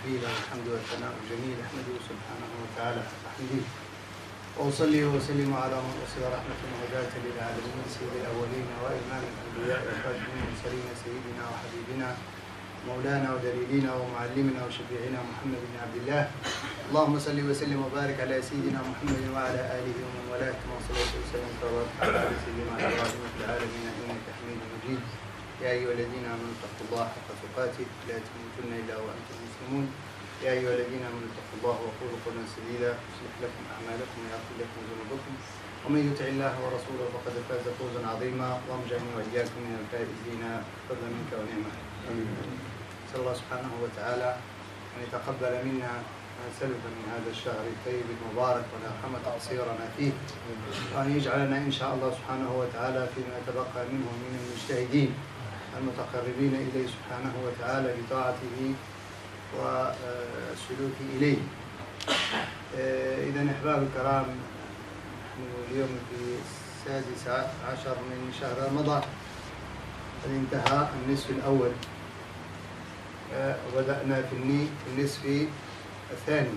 فيه له الحمد والثناء الجميل، أحمده سبحانه وتعالى حمده، وأصلي وأسلم على من أرسل رحمة وهداة للعالمين سيد الأولين وإمام الأنبياء وخاتم المرسلين سيدنا وحبيبنا مولانا ودليلنا ومعلمنا وشفيعنا محمد بن عبد الله. اللهم صل وسلم وبارك على سيدنا محمد وعلى آله ومن والاه كما صليت وسلمت وبارك على سيدنا إبراهيم في العالمين إنك حميد مجيد. يا أيها الذين آمنوا اتقوا الله حق تقاته لا تموتن إلا وأنتم مسلمون. يا أيها الذين آمنوا اتقوا الله وقولوا قولا سديدا يصلح لكم أعمالكم ويغفر لكم ذنوبكم ومن يطع الله ورسوله فقد فاز فوزا عظيما. اللهم اجعلني وإياكم من الفائزين فضلا منك ونعمة. نسأل الله سبحانه وتعالى أن يتقبل منا ما سلف من هذا الشهر الطيب المبارك ولا يرحم تقصيرنا فيه، وأن يجعلنا إن شاء الله سبحانه وتعالى فيما يتبقى منه من المجتهدين المتقربين إليه سبحانه وتعالى بطاعته والسلوك إليه. إذا أحباب الكرام، نحن اليوم في 16 من شهر رمضان، قد انتهى النصف الأول وبدأنا في النصف الثاني.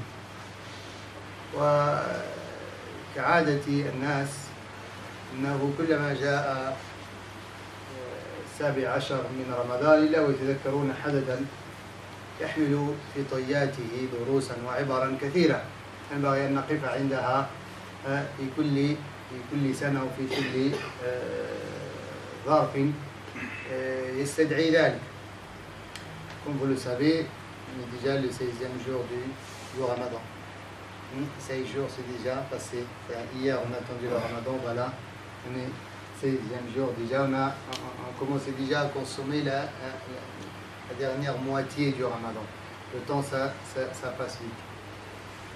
وكعادة الناس أنه كلما جاء 17 من رمضان إلا ويتذكرون حدثا يحمل في طياته دروسا وعبرا كثيرة ينبغي أن نقف عندها في كل سنة وفي كل ظرف يستدعي ذلك. Comme vous le savez, on est déjà le 16e jour du Ramadan. 16 jours, c'est déjà passé. Hier, on a attendu le Ramadan, voilà. On est 16e jour déjà. On commence déjà à consommer la dernière moitié du Ramadan. Le temps, ça passe vite.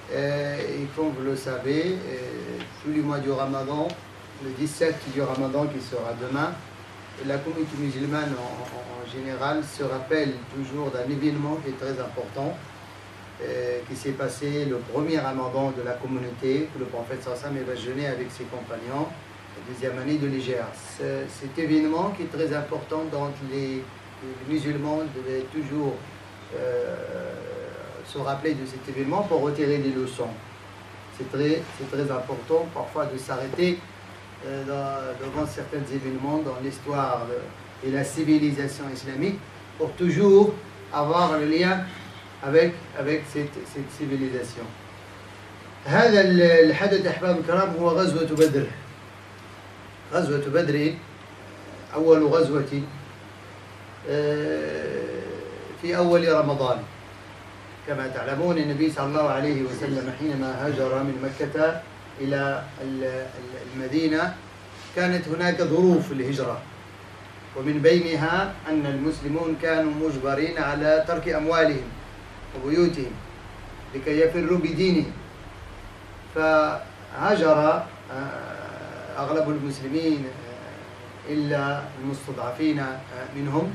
Et comme vous le savez, tous les mois du Ramadan, le 17 du Ramadan qui sera demain, la communauté musulmane en général se rappelle toujours d'un événement qui est très important, qui s'est passé le premier Ramadan de la communauté, que le prophète sallam va jeûner avec ses compagnons, la deuxième année de l'Hijra. Cet événement qui est très important, dont les musulmans devaient toujours se rappeler de cet événement pour retirer des leçons. C'est très important parfois de s'arrêter devant certains événements dans l'histoire et la civilisation islamique pour toujours avoir le lien avec cette civilisation. هذا الحدث أحباب الكرام هو غزوة بدر. غزوة بدر أول غزوة في أول رمضان. كما تعلمون النبي صلى الله عليه وسلم حينما هاجر من مكة إلى المدينة كانت هناك ظروف الهجرة، ومن بينها أن المسلمون كانوا مجبرين على ترك أموالهم وبيوتهم لكي يفروا بدينهم، فهاجر أغلب المسلمين إلا المستضعفين منهم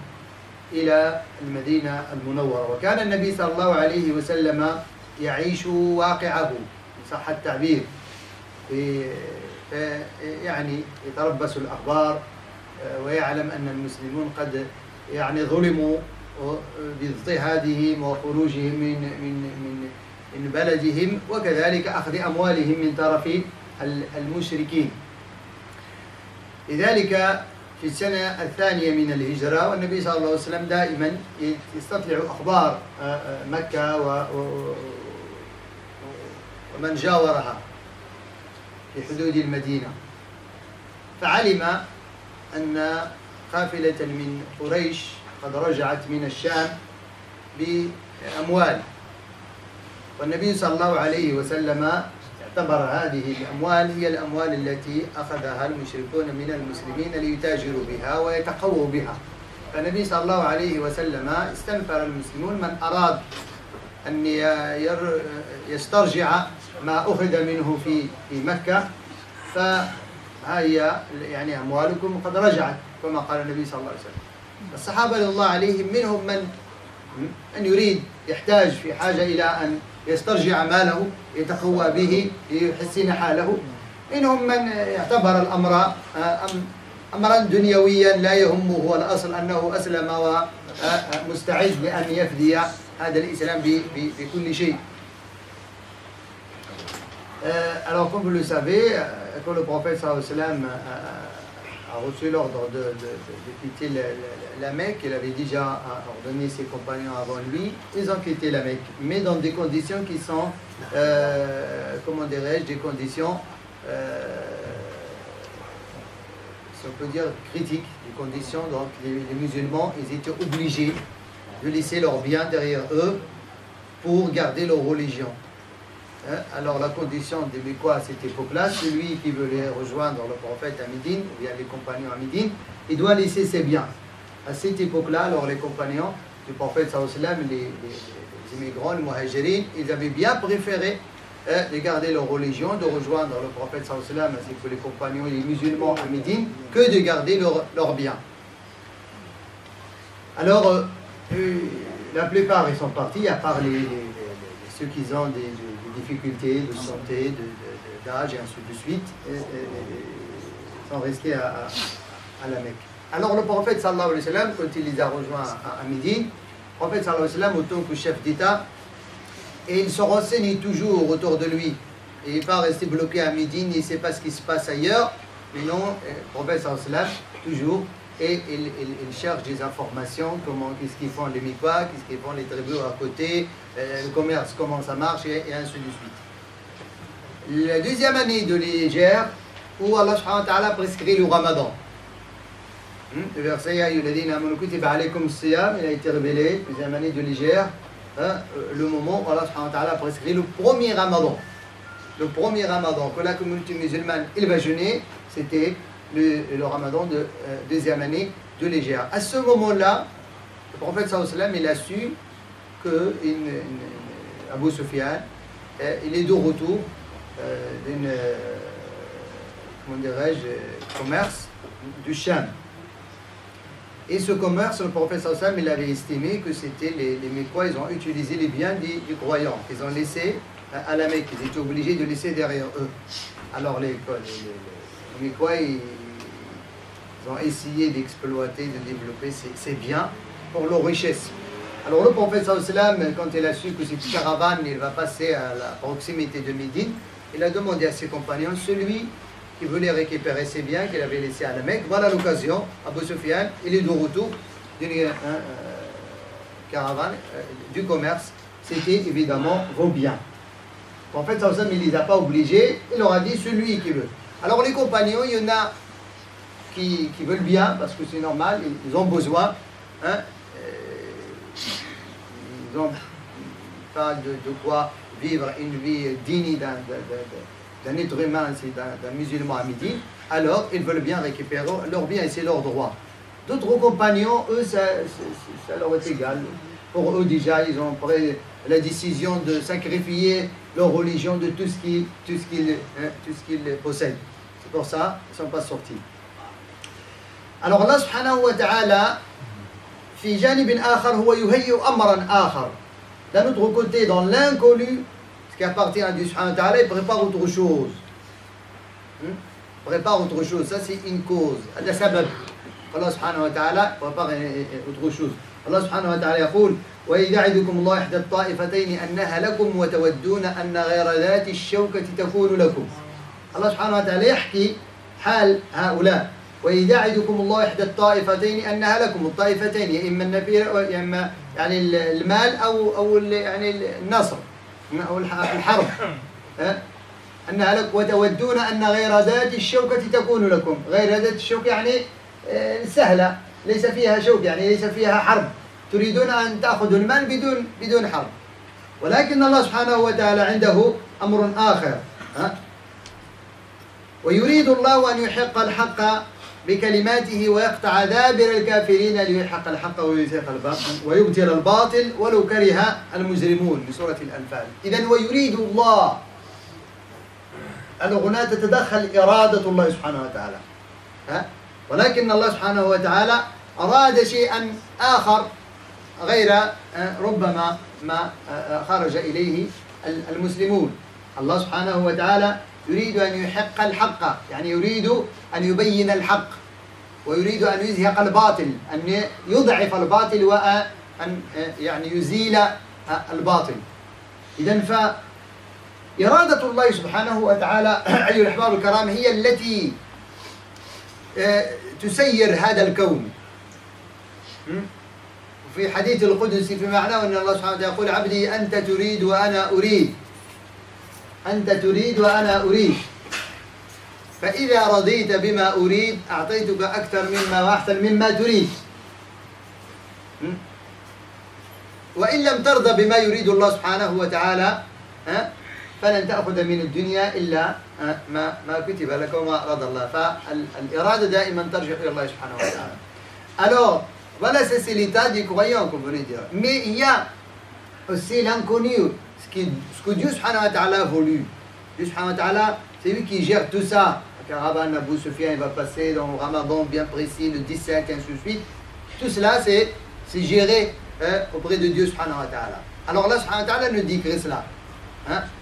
إلى المدينة المنورة. وكان النبي صلى الله عليه وسلم يعيش واقعه إن صح التعبير، يعني يتربص الأخبار ويعلم أن المسلمون قد يعني ظلموا باضطهادهم وخروجهم من بلدهم، وكذلك أخذ أموالهم من طرف المشركين. لذلك في السنة الثانية من الهجرة والنبي صلى الله عليه وسلم دائما يستطلع أخبار مكة ومن جاورها في حدود المدينة، فعلم أن قافلة من قريش قد رجعت من الشام بأموال، والنبي صلى الله عليه وسلم اعتبر هذه الأموال هي الأموال التي أخذها المشركون من المسلمين ليتاجروا بها ويتقووا بها. فالنبي صلى الله عليه وسلم استنفر المسلمون من أراد أن يسترجع ما أخذ منه في مكة، فهي يعني أموالكم قد رجعت كما قال النبي صلى الله عليه وسلم. الصحابة رضي الله عليهم منهم من يريد يحتاج في حاجة إلى أن يسترجع ماله يتقوى به ليحسن حاله، منهم من يعتبر الأمر أمرا دنيويا لا يهمه، هو الأصل أنه أسلم ومستعد لأن يفدي هذا الإسلام بكل شيء. Alors comme vous le savez, quand le prophète sallallahu alayhi wa sallam a reçu l'ordre de quitter la Mecque, il avait déjà ordonné ses compagnons avant lui, ils ont quitté la Mecque, mais dans des conditions qui sont, comment dirais-je, des conditions, si on peut dire, critiques, des conditions, donc les musulmans, ils étaient obligés de laisser leurs biens derrière eux pour garder leur religion. Alors la condition des Mécois à cette époque-là, celui qui veut rejoindre le prophète à Médine, ou bien les compagnons à Médine, il doit laisser ses biens. À cette époque-là, alors les compagnons du prophète sallallahu alayhi wa sallam, les immigrants, les muhajirines, ils avaient bien préféré de garder leur religion, de rejoindre le prophète sallallahu alayhi wa sallam, ainsi que les compagnons et les musulmans à Médine, que de garder leurs biens. Alors, la plupart ils sont partis, à part ceux qui ont des difficultés de santé, d'âge et ainsi de suite, sont restés à la Mecque. Alors le prophète sallallahu alayhi wa sallam, quand il les a rejoints à Médine, le prophète sallallahu alayhi wa sallam, autant que chef d'État, et il se renseigne toujours autour de lui. Et il n'est pas resté bloqué à Médine, il ne sait pas ce qui se passe ailleurs, mais non, le prophète sallallahu alayhi wa sallam, toujours, et il cherche des informations, qu'est-ce qu'ils font les Mécois, qu'est-ce qu'ils font les tribus à côté, le commerce, comment ça marche, et ainsi de suite. La deuxième année de l'Hégère, où Allah subhanahu wa ta'ala prescrit le Ramadan. Le verset Ya ayyuhalladhina amanu kutiba alaykum as-siyam, il a été révélé, deuxième année de l'Hégère, le moment où Allah subhanahu wa ta'ala prescrit le premier Ramadan. Le premier Ramadan que la communauté musulmane il va jeûner, c'était le Ramadan de deuxième année de l'Hégère. À ce moment-là, le prophète sallallahu alayhi wa sallam, il a su que Abu Sufyan, il est de retour d'un, comment dirais-je, commerce du Sham. Et ce commerce, le prophète sallallahu alayhi wa sallam, il avait estimé que c'était les Mécois, ils ont utilisé les biens des croyants, qu'ils ont laissé à la Mecque, ils étaient obligés de laisser derrière eux. Alors les Mécois, ils ont essayé d'exploiter, de développer ces biens pour leur richesse. Alors le prophète sallallahu alayhi wa sallam, quand il a su que cette caravane il va passer à la proximité de Médine, il a demandé à ses compagnons, celui qui voulait récupérer ses biens qu'il avait laissés à la Mecque, voilà l'occasion, Abu Sufyan, il est de retour d'une caravane du commerce, c'était évidemment vos biens. Le prophète sallallahu alayhi wa sallam, il ne les a pas obligés, il leur a dit celui qui veut. Alors les compagnons, il y en a qui veulent bien, parce que c'est normal, ils ont besoin, hein, ils n'ont pas de quoi vivre une vie digne d'un être humain, d'un musulman à Médine, alors ils veulent bien récupérer leur bien et c'est leur droit. D'autres compagnons, eux, ça leur est égal. Pour eux déjà, ils ont pris la décision de sacrifier leur religion de tout ce qu'ils possèdent. C'est pour ça qu'ils ne sont pas sortis. Alors Allah subhanahu wa ta'ala, في جانب آخر هو يهيئ أمرا آخر. D'un autre côté, dans l'inconnu, ce qui appartient à Dieu subhanahu wa ta'ala, il prépare autre chose. Prépare autre chose, ça c'est une cause. هذا سبب. Allah subhanahu wa ta'ala prépare autre chose. Allah subhanahu wa ta'ala يقول وإذ يعدكم الله إحدى الطائفتين أنها لكم وتودون أن غير ذات الشوكة تكون لكم. الله سبحانه وتعالى يحكي حال هؤلاء. وإذ يعدكم الله إحدى الطائفتين أنها لكم، الطائفتين يا إما النفير يا إما يعني المال أو يعني النصر أو الحرب. أنها لكم وتودون أن غير ذات الشوكة تكون لكم. غير ذات الشوكة يعني سهلة، ليس فيها شوك، يعني ليس فيها حرب. تريدون أن تأخذوا المال بدون حرب. ولكن الله سبحانه وتعالى عنده أمر آخر. ويريد الله أن يحق الحق بكلماته ويقطع دابر الكافرين ليحق الحق ويبطل الباطل ولو كره المجرمون بسورة الأنفال. إذن ويريد الله، alors هنا تتدخل إرادة الله سبحانه وتعالى. ولكن الله سبحانه وتعالى أراد شيئا آخر غير ربما ما خرج إليه المسلمون. الله سبحانه وتعالى يريد أن يحق الحق، يعني يريد أن يبين الحق، ويريد أن يزهق الباطل، أن يضعف الباطل وأن أن يعني يزيل الباطل. إذن فإرادة الله سبحانه وتعالى أيها الأحباب الكرام هي التي تسير هذا الكون. في حديث القدسي في معناه أن الله سبحانه وتعالى يقول: عبدي أنت تريد وأنا أريد، أنت تريد وأنا أريد، فإذا رضيت بما أريد أعطيتك أكثر مما وأحسن مما تريد، وإن لم ترضى بما يريد الله سبحانه وتعالى فلن تأخذ من الدنيا إلا ما كتب لك وما رضى الله. فالإرادة دائما ترجع إلى الله سبحانه وتعالى. Alors, voilà, c'est l'état des croyants qu'on venait dire. Mais il y a aussi l'inconnu, ce que Dieu subhanahu wa ta'ala a voulu. Dieu subhanahu wa ta'ala, c'est lui qui gère tout ça. La caravane Abu Sufyan va passer dans le Ramadan bien précis, le 17, et ainsi de suite. Tout cela, c'est géré auprès de Dieu subhanahu wa ta'ala. Alors là, subhanahu wa ta'ala nous dit que cela.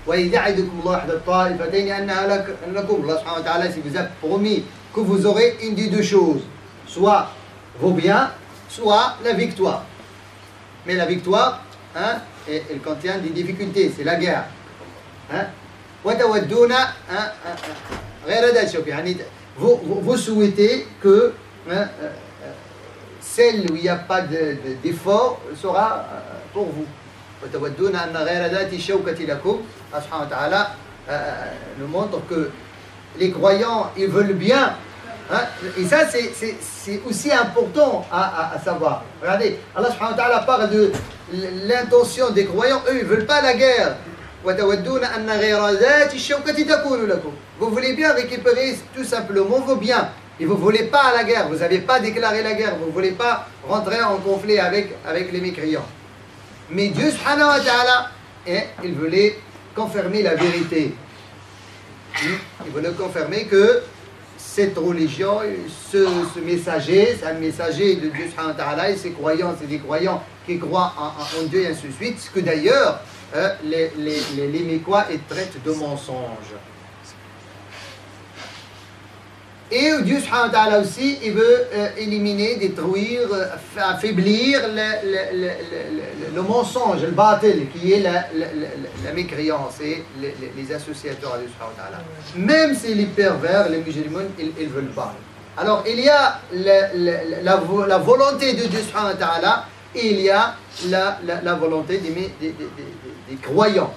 وَإِذَا عِدُكُمُ اللَّهُ أَحْدَ الطَّائِفَتَيْنِ أَنَّهَا لَكُمْ. Allah subhanahu wa ta'ala, si vous a promis que vous aurez une des deux choses, soit vos biens, soit la victoire. Mais la victoire, elle contient des difficultés, c'est la guerre. وَتَوَدُّونَ غَيْرَ ذَاتِ الشَّوْكِ. Vous souhaitez que celle où il n'y a pas d'effort sera pour vous. وتودون أن غير ذات الشوكة لكم. Allah subhanahu wa ta'ala nous montre que les croyants, ils veulent bien. Et ça, c'est aussi important à savoir. Regardez, Allah subhanahu wa ta'ala parle de l'intention des croyants. Eux, ils ne veulent pas la guerre. وتودون أن غير ذات الشوكة تكون لكم. Vous voulez bien récupérer tout simplement vos biens. Et vous ne voulez pas la guerre. Vous n'avez pas déclaré la guerre. Vous ne voulez pas rentrer en conflit avec les mécréants. Mais Dieu subhanahu wa ta'ala, il voulait confirmer la vérité. Il voulait confirmer que cette religion, ce messager, c'est un messager de Dieu subhanahu wa ta'ala, et ces croyants, c'est des croyants qui croient en Dieu et ainsi de suite. Ce que d'ailleurs, les Mécois ils traitent de mensonge. Et Dieu subhanahu wa ta'ala aussi, il veut éliminer, détruire, affaiblir le mensonge, le batil, qui est la mécréance et les associateurs à Dieu subhanahu wa ta'ala. Même si les pervers, les musulmans, ils ne veulent pas. Alors, il y a la volonté de Dieu subhanahu wa ta'ala et il y a la volonté des croyants.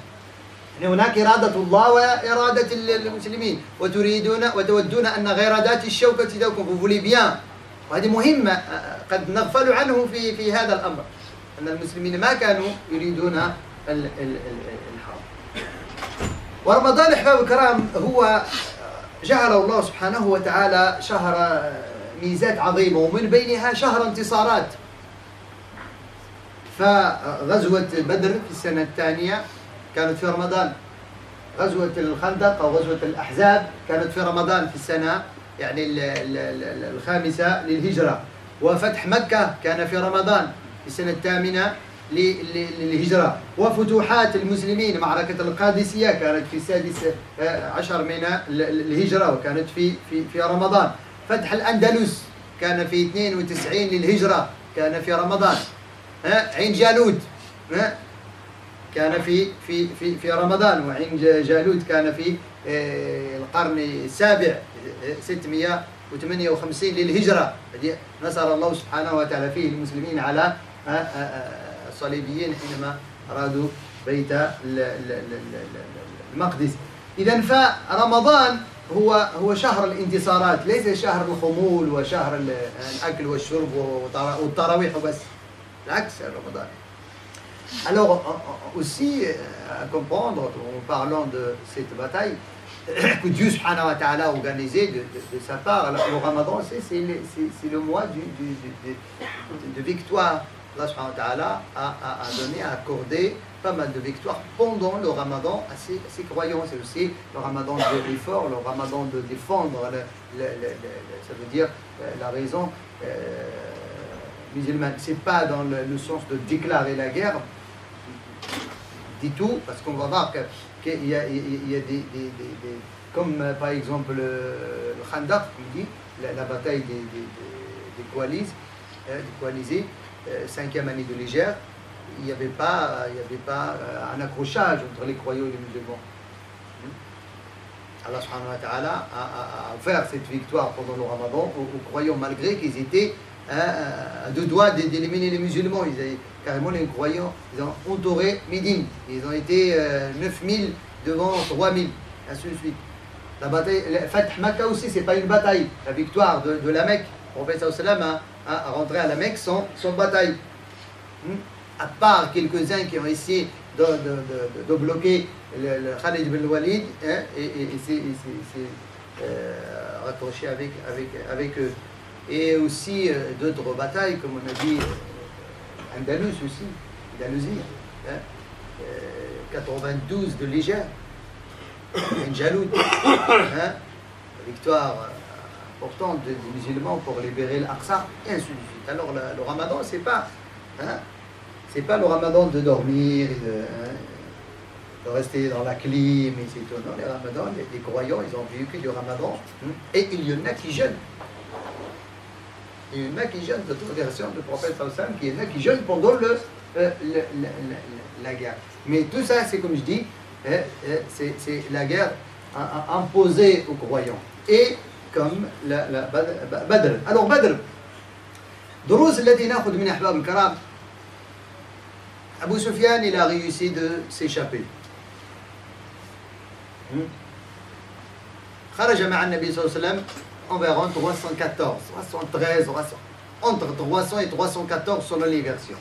هناك إرادة الله وإرادة المسلمين وتودون أن غير ذات الشوكة لكم. Vous voulez bien. وهذه مهمة قد نغفل عنه في هذا الأمر أن المسلمين ما كانوا يريدون الحرب. ورمضان أحباب الكرام هو جعل الله سبحانه وتعالى شهر ميزات عظيمة ومن بينها شهر انتصارات. فغزوة بدر في السنة الثانية كانت في رمضان. غزوة الخندق أو غزوة الأحزاب كانت في رمضان في السنة يعني الخامسة للهجرة. وفتح مكة كان في رمضان في السنة الثامنة للهجرة. وفتوحات المسلمين معركة القادسية كانت في السادس عشر من الهجرة وكانت في رمضان. فتح الأندلس كان في 92 للهجرة كان في رمضان. عين جالوت كان في رمضان. وعين جالوت كان في القرن السابع 658 للهجرة. نصر الله سبحانه وتعالى فيه المسلمين على الصليبيين حينما أرادوا بيت المقدس. إذن فرمضان هو شهر الانتصارات، ليس شهر الخمول وشهر الأكل والشرب والتراويح وبس، بالعكس رمضان. Alors aussi à comprendre en parlant de cette bataille que Dieu subhanahu wa ta'ala a organisé de sa part. Alors, le Ramadan c'est le mois de victoire. Allah subhanahu wa ta'ala a donné, a accordé pas mal de victoires pendant le Ramadan à ses croyants. C'est aussi le Ramadan de l'effort, le Ramadan de défendre, ça veut dire la raison musulmane. C'est pas dans le sens de déclarer la guerre du tout, parce qu'on va voir qu'il y a des comme par exemple le Khandaq, comme dit, la bataille des coalisés. 5e année de l'Hégire, il n'y avait pas un accrochage entre les croyants et les musulmans. Allah subhanahu wa ta'ala a offert cette victoire pendant le Ramadan aux croyants, malgré qu'ils étaient à deux doigts d'éliminer les musulmans. Carrément, les croyants, ils ont entouré Médine. Ils ont été 9000 devant 3000, ainsi de suite. La bataille, Fath Makkah aussi, ce n'est pas une bataille. La victoire de la Mecque, le prophète sallallahu a rentré à la Mecque sans bataille. À part quelques-uns qui ont essayé de bloquer le Khalid ibn Walid et s'est raccroché avec eux. Et aussi d'autres batailles, comme on a dit, Andalus aussi, Andalousie, 92 de Légère, Jaloud, victoire importante des musulmans pour libérer l'Aqsa, et ainsi de suite. Alors le Ramadan, c'est pas le Ramadan de dormir, de rester dans la clim, et c'est tout. Non, les Ramadans, les croyants, ils ont vécu du Ramadan, et il y en a qui jeûnent. Il y en a qui jeûnent, d'autres versions du prophète sallallahu alayhi wa sallam, il y en a qui jeûnent pendant la guerre. Mais tout ça, c'est comme je dis, c'est la guerre imposée aux croyants. Et comme la Badr. Alors Badr, دروس التي نأخذ من أحباب الكرام. Abu Sufyan, il a réussi de s'échapper. خرج مع النبي صلى الله عليه وسلم environ 314, 313, entre 300 et 314 selon les versions.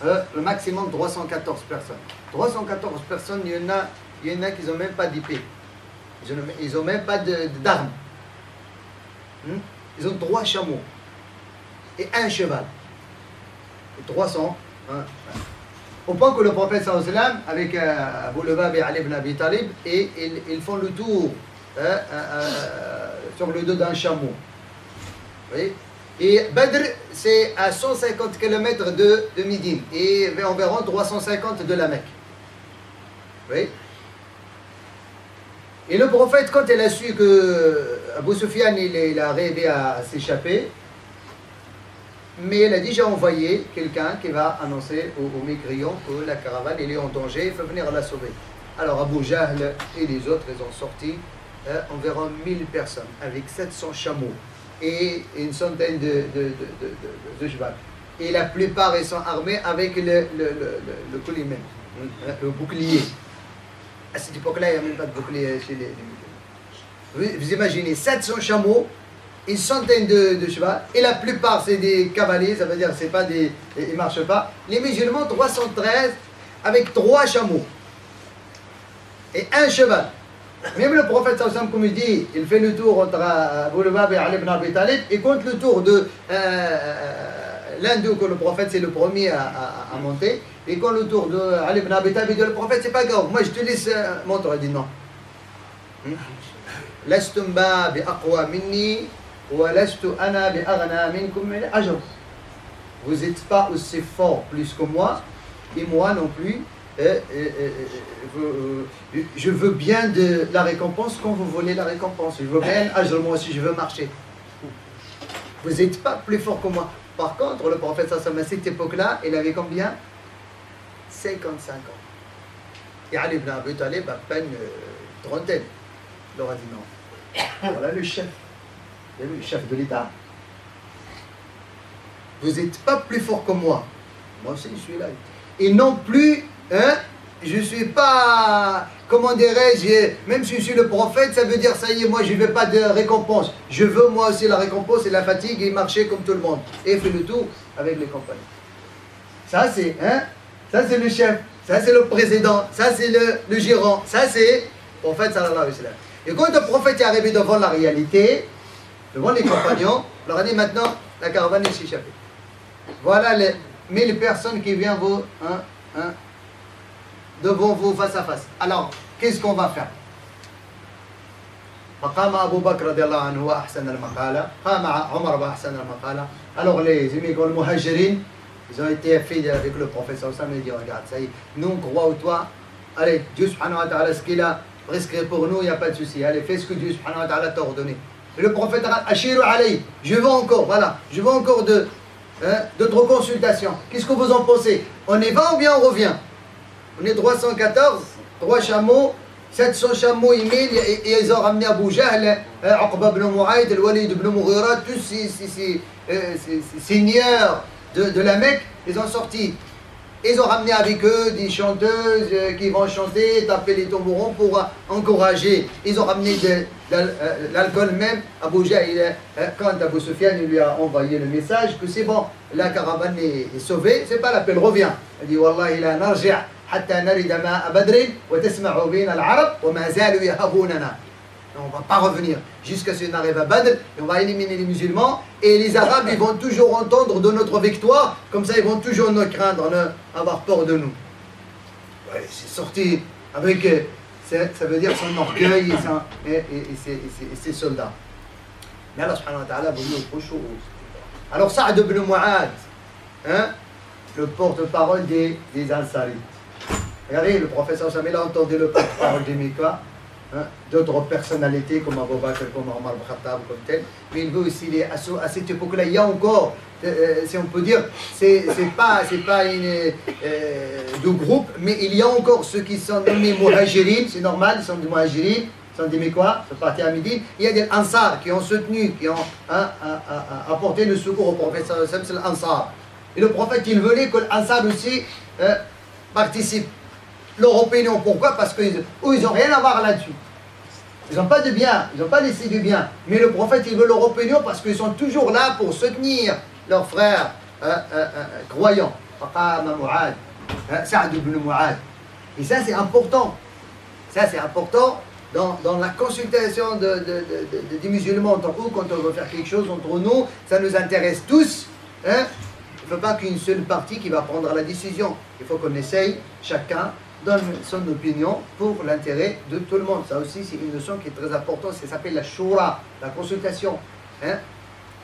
Le maximum 314 personnes. 314 personnes, il y en a qui n'ont même pas d'épée. Ils n'ont même pas d'armes. Ils ont 3 chameaux et 1 cheval. Et 300. Au point que le prophète sallallahu alayhi wa sallam, avec Abu Lubab et Ali ibn Abi Talib, et ils font le tour sur le dos d'un chameau. Vous voyez? Et Badr, c'est à 150 km de Médine et environ 350 de la Mecque. Vous voyez? Et le prophète, quand il a su que Abu Sufyan il a rêvé à s'échapper, mais il a déjà envoyé quelqu'un qui va annoncer aux mécréants que la caravane est en danger, il faut venir la sauver. Alors Abu Jahl et les autres, ils ont sorti environ 1000 personnes avec 700 chameaux et une centaine de chevaux. Et la plupart, ils sont armés avec le coulimen, le bouclier. À cette époque-là, il n'y a même pas de bouclier chez les musulmans. Vous imaginez 700 chameaux, une centaine de chevaux, et la plupart c'est des cavaliers, ça veut dire c'est pas ils ne marchent pas. Les musulmans 313 avec 3 chameaux et 1 cheval. Même le prophète sallallahu alayhi wa sallam, comme il dit, il fait le tour entre Abu Lubab et Ali ibn Abi Talib, et compte le tour de l'un d'eux, que le prophète c'est le premier à monter, et quand le tour de Ali ibn Abi Talib, il dit le prophète c'est pas grave, moi je te laisse monter. Il dit non. Lastum ba bi aqwa minni wa lastu ana bi aghna minkum min ajr. Vous n'êtes pas aussi fort plus que moi, et moi non plus. Je veux bien de la récompense quand vous voulez la récompense. Je veux bien ajr, moi aussi je veux marcher. Vous n'êtes pas plus fort que moi. Par contre, le prophète sallallahu alayhi wa sallam, à cette époque-là, il avait combien? 55 ans. Et Ali ibn Abi Talib à peine trentaine. Il leur a dit non. Voilà le chef. Le chef de l'État. Vous n'êtes pas plus fort que moi. Moi aussi, je suis là. Et non plus, je ne suis pas, comment dirais-je, même si je suis le prophète, ça veut dire, ça y est, moi, je ne veux pas de récompense. Je veux, moi aussi, la récompense et la fatigue et marcher comme tout le monde. Et fait le tour avec les compagnons. Ça, c'est, ça, c'est le chef. Ça, c'est le président. Ça, c'est le gérant. Ça, c'est le prophète, sallallahu alayhi wa sallam. Et quand le prophète est arrivé devant la réalité, devant les compagnons, il leur a dit maintenant, la caravane est s'échappée. Voilà les 1000 personnes qui viennent devant vous face à face. Alors, qu'est-ce qu'on va faire? فقام أبو بكر رضي الله عنه وأحسن المقالة قام عمر وأحسن المقالة. Alors les immigrants muhajirin, ils ont été fidèles avec le prophète sallallahu alayhi wa sallam. Ils disent regarde, ça y est, nous on croit au toi. Allez, Dieu subhanahu wa ta'ala, ce qu'il a prescrit pour nous, il n'y a pas de souci. Allez, fais ce que Dieu subhanahu wa ta'ala t'a ordonné. Et le prophète a dit, Ashiru alayhi, je veux encore, voilà, je veux encore d'autres consultations. Qu'est-ce que vous en pensez? On y va ou bien on revient? On est 314, 3 chameaux, 700 chameaux, et ils ont ramené Abu Jahl, Uqba ibn Mu'ayd, Al-Walid ibn Mughira, tous ces seigneurs de la Mecque, ils ont sorti. Ils ont ramené avec eux des chanteuses qui vont chanter, taper les tambourons pour encourager. Ils ont ramené de l'alcool même. Abu Jahl, quand Abu Sufyan lui a envoyé le message que c'est bon, la caravane est sauvée, c'est pas l'appel, reviens. Il dit Wallahi la narji' hatta narida ma'a badrin wa tasma'u bina al-arab wa ma zalu yahabunana. On ne va pas revenir jusqu'à ce qu'on arrive à Badr et on va éliminer les musulmans et les Arabes ils vont toujours entendre de notre victoire, comme ça ils vont toujours nous craindre, avoir peur de nous. Ouais, c'est sorti avec, ça veut dire son orgueil et ses soldats. Mais Allah subhanahu wa ta'ala a voulu autre chose. Alors Sa'd ibn Mu'adh, hein, le porte-parole des Ansarites. Regardez, le professeur Samil a entendu le porte-parole des Mekka. D'autres personnalités comme Abu Bakr, comme Omar Khattab, comme tel, mais il veut aussi, à cette époque-là, il y a encore, si on peut dire, c'est pas de groupe, mais il y a encore ceux qui sont nommés Muhajirin, c'est normal, ils sont des Muhajirin, ils sont des Mekwa, sont partis à Médine. Il y a des Ansar qui ont soutenu, qui ont apporté le secours au prophète, c'est l'Ansar. Et le prophète, il voulait que l'Ansar aussi participe. Leur opinion, pourquoi? Parce qu'ils n'ont rien à voir là-dessus. Ils n'ont pas de bien, ils n'ont pas laissé du bien. Mais le prophète, il veut leur opinion parce qu'ils sont toujours là pour soutenir leurs frères croyants. Faqama Mu'adh, Sa'd ibn Mu'adh. Et ça, c'est important. Ça, c'est important dans la consultation des musulmans entre nous, quand on veut faire quelque chose entre nous, ça nous intéresse tous. Hein? Il ne faut pas qu'une seule partie qui va prendre la décision. Il faut qu'on essaye, chacun donne son opinion pour l'intérêt de tout le monde. Ça aussi, c'est une notion qui est très importante. Ça s'appelle la shura, la consultation. Hein?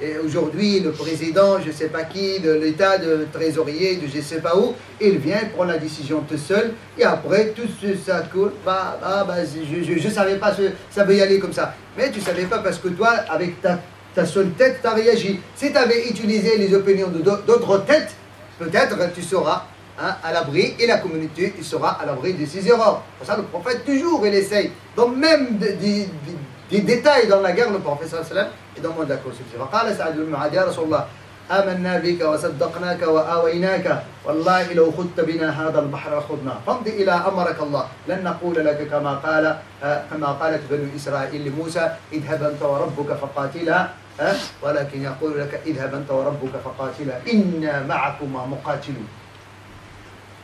Et aujourd'hui, le président, je ne sais pas qui, de l'État, de trésorier, de je ne sais pas où, il vient prendre la décision tout seul. Et après, tout ça coule. Je ne savais pas, ça veut y aller comme ça. Mais tu ne savais pas parce que toi, avec ta seule tête, tu as réagi. Si tu avais utilisé les opinions d'autres têtes, peut-être tu seras à l'abri, et la communauté il sera à l'abri de ses erreurs. Pour ça, le prophète, toujours, il essaye. Donc, même des détails dans la guerre, le prophète, il demande la consultation. فقال سعد بن معاذ يا رسول الله آمنا بك وصدقناك وآويناك والله لو خذت بنا هذا البحر خذنا فامض إلى أمرك الله لن نقول لك كما قالت بنو إسرائيل لموسى اذهب أنت وربك فقاتلا ولكن يقول لك اذهب أنت وربك فقاتلا إنا معكما مقاتلون.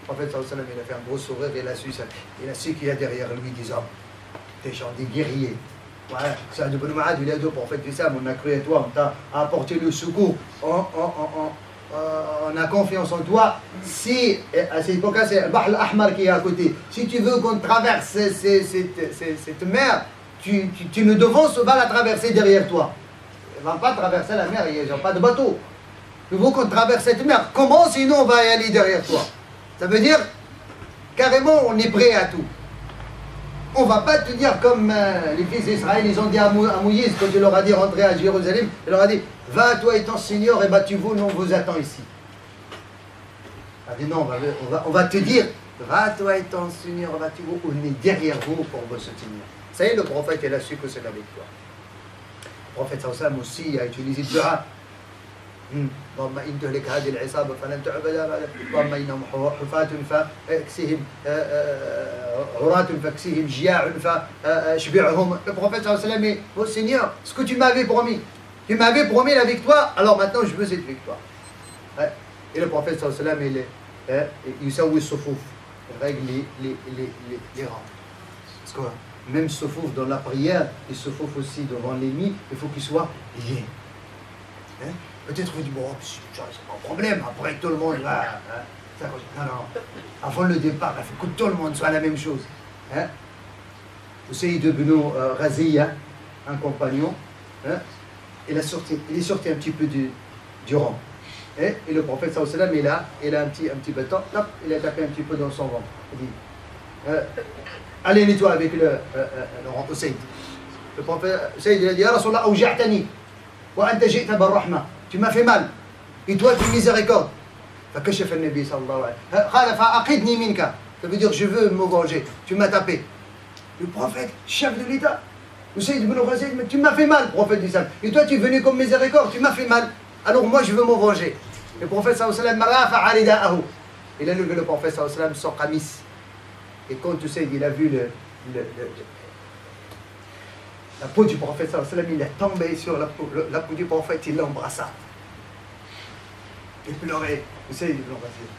Le prophète sallallahu alayhi wa sallam, il a fait un gros sourire et il a su qu'il y a derrière lui des hommes, des gens, des guerriers. Voilà, Sa'd ibn Mu'adh, il a dit au prophète du Sam, on a cru à toi, on t'a apporté le secours, on a confiance en toi. Si, à cette époque-là, c'est le Bahr al-Ahmar qui est à côté, si tu veux qu'on traverse cette mer, tu nous devances, on va la traverser derrière toi. On ne va pas traverser la mer, il n'y a pas de bateau. Il faut qu'on traverse cette mer. Comment sinon on va y aller derrière toi? Ça veut dire, carrément, on est prêt à tout. On ne va pas te dire comme les fils d'Israël, ils ont dit à Moïse, quand il leur a dit rentrer à Jérusalem, il leur a dit, va toi et ton Seigneur, et battez-vous, nous on vous attend ici. Il a dit non, on va te dire, va toi et ton Seigneur, battez-vous, on est derrière vous pour vous soutenir. Ça y est, le prophète, il a su que c'est la victoire. Le prophète sallam aussi a utilisé le dua. اللهم إن تهلك هذه العصابة فلن تعبد أبدا اللهم إنهم حفاة فاكسهم عراة فاكسهم جياع فاشبعهم. Le prophète sallallahu alayhi wa sallam, oh Seigneur, ce que tu m'avais promis la victoire, alors maintenant je veux cette victoire. Et le prophète sallallahu alayhi wa sallam, il يسوي الصفوف, il règle les rangs. Parce que même Soufouf dans la prière, et Soufouf aussi devant l'ennemi, il faut qu'il soit lié. Hein? Peut-être vous dites, bon, c'est pas un problème, après tout le monde va. Non, non. Avant le départ, il faut que tout le monde soit la même chose. Hein? Vous savez, devenu Raziya, un compagnon, hein? il est sorti un petit peu du rang. Et le prophète sallallahu alayhi wa sallam, il a un petit bâton, il a tapé un petit peu dans son ventre. Il dit, allez nettoie avec le rang au Saïd. Le prophète Saïd il a dit, Ya Rasulallah, awja'tani, wa anta ji'ta bil rahma. Tu m'as fait mal. Et toi, tu miséricorde. فكشف النبي صلى الله عليه وسلم قال فأقدني منك. Ça veut dire je veux me venger. Tu m'as tapé. Le prophète, chef de l'État. Usayd ibn Ghazid, mais tu m'as fait mal, prophète d'Islam. Et toi, tu es venu comme miséricorde, tu m'as fait mal. Alors moi, je veux me venger. Le prophète sallallahu alayhi wa sallam, il a levé le prophète sallallahu alayhi wa sallam son qamis. Et quand Usayd, il a vu la peau du prophète sallallahu alayhi wa sallam, il est tombé sur la peau du prophète, il l'embrassa. Il pleurait. Usayd ibn Ghazid.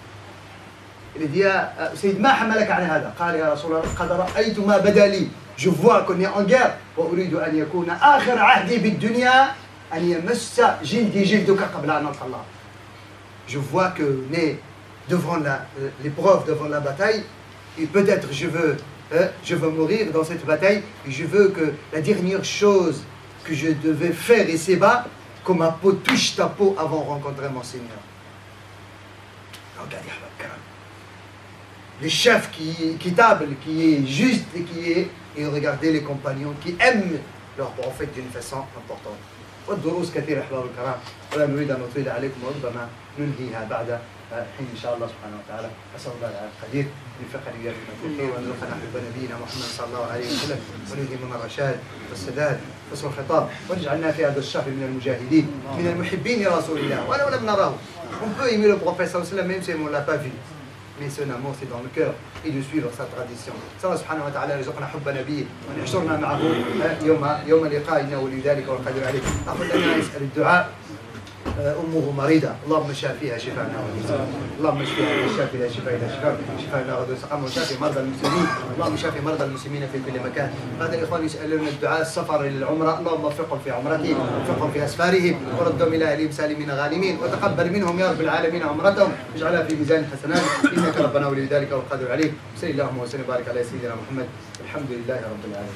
Il a dit à Usayd, ma hamalaka ala hada? قال يا رسول الله قد رأيت ما بدا لي. Je vois qu'on est en guerre. وأريد أن يكون آخر عهدي بالدنيا أن يمس جلدي جلدك قبل أن ألقى الله. Je vois que devant l'épreuve, devant la bataille, et peut-être je veux mourir dans cette bataille, et je veux que la dernière chose que je devais faire ici-bas, que ma peau touche ta peau avant de rencontrer mon Seigneur. Regardez, le chef qui table, qui est juste et regardez les compagnons qui aiment leur prophète d'une façon importante. والدروس كثيرة أحباب الكرام ولا نريد أن نطيل عليكم وربما ننهيها بعد حين إن شاء الله سبحانه وتعالى. أسأل الله القدير أن يوفقنا إياكم التوفيق وأن يرزقنا حب نبينا محمد صلى الله عليه وسلم ونلهمنا الرشاد والسداد حسن الخطاب واجعلنا في هذا الشهر من المجاهدين من المحبين لرسول الله ولو لم نراه. On peut aimer le prophète صلى الله عليه وسلم même si on ne l'a pas vu. Mais son amour c'est dans le cœur et de suivre sa tradition. الله سبحانه وتعالى يرزقنا حب نبيه وأن يحشرنا معه يوم لقائنا ولذلك والقدر عليه. أقول لنا يسأل الدعاء أمه مريضة اللهم شافيها شفاء اللهم اشفيها إلى الشافي لا شفاء إلا شفاء شفاء لا غدو سقم وشافي مرضى المسلمين اللهم شافي مرضى المسلمين في كل مكان. هذا الإخوان يسألون الدعاء السفر إلى العمرة اللهم وفقهم في عمرتهم وفقهم في أسفارهم وردهم إلى أهلهم سالمين غانمين وتقبل منهم يا رب العالمين عمرتهم واجعلها في ميزان الحسنات إنك ربنا ولي ذلك والقادر عليه. صلى اللهم وسلم وبارك على سيدنا محمد الحمد لله رب العالمين.